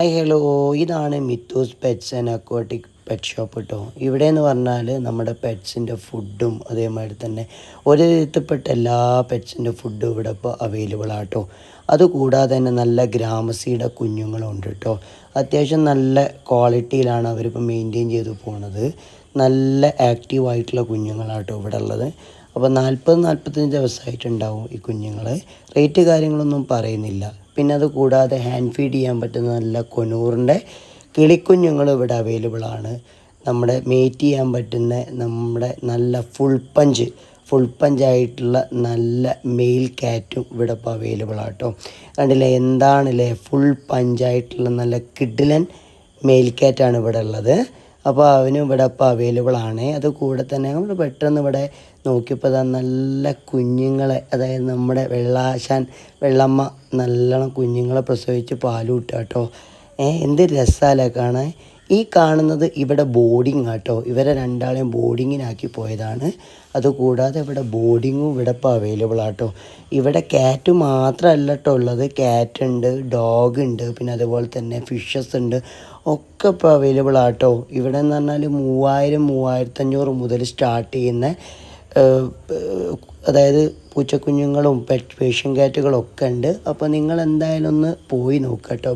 Hi hello, ഇതാണ് Mithu's pets and aquatic pet shop കേട്ടോ. ഇവിടെ എന്ന് പറഞ്ഞാൽ നമ്മുടെ പെറ്റ്സിൻ്റെ ഫുഡും അതേമാതിരി തന്നെ ഒരു വിധത്തിൽപ്പെട്ട എല്ലാ പെറ്റ്സിൻ്റെ ഫുഡും ഇവിടെ ഇപ്പോൾ അവൈലബിൾ ആട്ടോ. അതുകൂടാതെ തന്നെ നല്ല ഗ്രാമസീയുടെ കുഞ്ഞുങ്ങളും ഉണ്ട് കേട്ടോ. അത്യാവശ്യം നല്ല ക്വാളിറ്റിയിലാണ് അവരിപ്പോൾ മെയിൻറ്റെയിൻ ചെയ്ത് പോകുന്നത്. നല്ല ആക്റ്റീവായിട്ടുള്ള കുഞ്ഞുങ്ങളാട്ടോ ഇവിടെ ഉള്ളത്. അപ്പോൾ 40-45 ദിവസമായിട്ടുണ്ടാവും ഈ കുഞ്ഞുങ്ങൾ. റേറ്റ് കാര്യങ്ങളൊന്നും പറയുന്നില്ല. പിന്നെ അത് കൂടാതെ ഹാൻഡ് ഫീഡ് ചെയ്യാൻ പറ്റുന്ന നല്ല കൊനൂറിൻ്റെ കിളിക്കുഞ്ഞുങ്ങൾ ഇവിടെ അവൈലബിൾ ആണ്. നമ്മുടെ മേറ്റ് ചെയ്യാൻ പറ്റുന്ന നമ്മുടെ നല്ല ഫുൾ പഞ്ചായിട്ടുള്ള നല്ല മെയിൽ ക്യാറ്റും ഇവിടെ ഇപ്പോൾ അവൈലബിൾ ആട്ടോ. കണ്ടില്ലേ എന്താണല്ലേ, ഫുൾ പഞ്ചായിട്ടുള്ള നല്ല കിഡിലൻ മെയിൽ ക്യാറ്റാണ് ഇവിടെ ഉള്ളത്. അപ്പോൾ അവനും ഇവിടെ ഇപ്പോൾ അവൈലബിൾ ആണ്. അത് കൂടെ തന്നെ നമ്മൾ പെട്ടെന്ന് ഇവിടെ നോക്കിയപ്പോൾ നല്ല കുഞ്ഞുങ്ങളെ, അതായത് നമ്മുടെ വെള്ളമ്മ നല്ലോണം കുഞ്ഞുങ്ങളെ പ്രസവിച്ച് പാൽ കിട്ടുക കേട്ടോ. എന്ത് രസമല്ലേ കാണാൻ. ഈ കാണുന്നത് ഇവിടെ ബോർഡിങ് ആട്ടോ. ഇവരെ രണ്ടാളെയും ബോർഡിങ്ങിനാക്കി പോയതാണ്. അതുകൂടാതെ ഇവിടെ ബോർഡിങ്ങും ഇവിടെ ഇപ്പോൾ അവൈലബിൾ ആട്ടോ. ഇവിടെ ക്യാറ്റ് മാത്രമല്ല കേട്ടോ ഉള്ളത്. ക്യാറ്റ് ഉണ്ട്, ഡോഗ് ഉണ്ട്, പിന്നെ അതുപോലെ തന്നെ ഫിഷസ് ഉണ്ട്, ഒക്കെ ഇപ്പോൾ അവൈലബിൾ ആട്ടോ. ഇവിടെ എന്ന് പറഞ്ഞാൽ 3000-3500 മുതൽ സ്റ്റാർട്ട് ചെയ്യുന്ന അതായത് പൂച്ചക്കുഞ്ഞുങ്ങളും പേഷ്യൻ ക്യാറ്റുകളും ഒക്കെ ഉണ്ട്. അപ്പോൾ നിങ്ങൾ എന്തായാലും ഒന്ന് പോയി നോക്കാം കേട്ടോ.